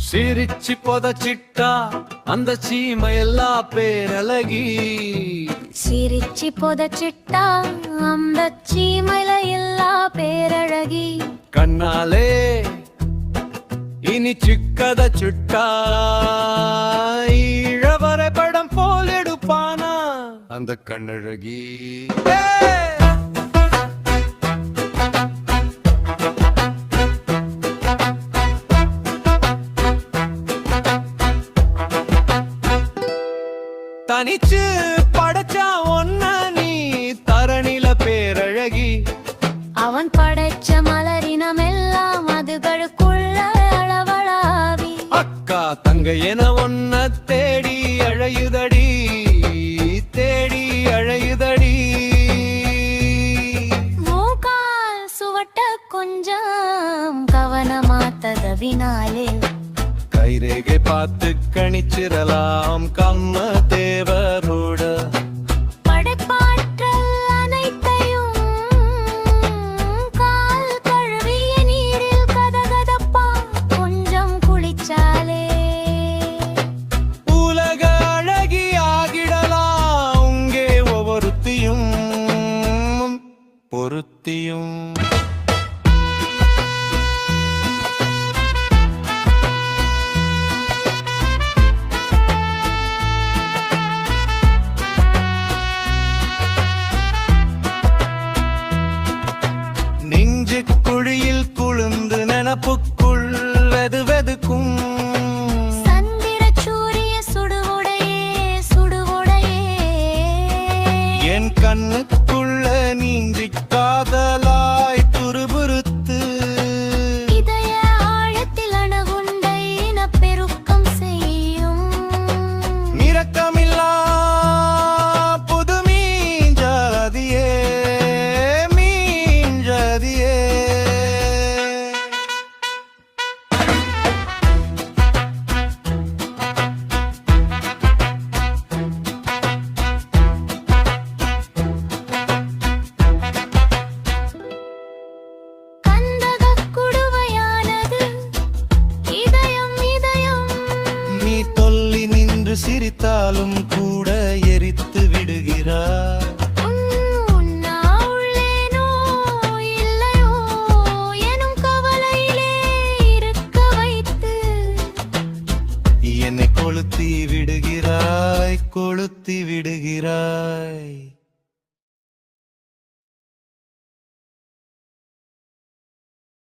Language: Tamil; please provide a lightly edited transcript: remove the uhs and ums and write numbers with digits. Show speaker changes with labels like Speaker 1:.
Speaker 1: சிரிச்சி பொதச்சிட்டா அந்த சீமையெல்லா பேரழகி
Speaker 2: சிரிச்சி பொதச்சிட்டா அந்த சீமையில எல்லா பேரழகி
Speaker 1: கண்ணாலே இனி சிக்கத சுட்டா ஈழவரை படம் போல் எடுப்பானா அந்த கண்ணழகி தனிச்சு படைச்சா ஒன்ன நீ தரணில பேரழகி
Speaker 2: அவன் படைச்ச மலரினமெல்லாம் அதுகளுக்குள்ள அளவளாவி
Speaker 1: அக்கா தங்க என ஒன்ன தேடி அழையுதடி தேடி அழையுதடி
Speaker 2: மூக்கால் சுவட்ட கொஞ்சம் கவனமா ததவினாலே
Speaker 1: கைரேகை பார்த்து கணிச்சிரலாம் கம்ம தேவரோட
Speaker 2: படைப்பாற்றல் அனைத்தையும் கால் கழுவிய நீரில் கதகதப்பா கொஞ்சம் குளிச்சாலே
Speaker 1: உலக அழகி ஆகிடலாம் உங்கே ஒவ்வொருத்தியும் பொருத்தியும் குழியில் குழுந்து நினப்புக்குள் வெதுவெதுக்கும்
Speaker 2: சந்திர சூரிய சுடுவுடையே சுடுவுடையே
Speaker 1: என் கண்ணுக்குள்ள நீந்தி காதலாய் துருபுறுத்து
Speaker 2: இதய ஆழத்தில் அணுகுண்டை இனப்பெருக்கம் செய்யும்
Speaker 1: இரக்கமில்லா புது மீஞ்சதியே மீஞ்சதியே சிரித்தாலும்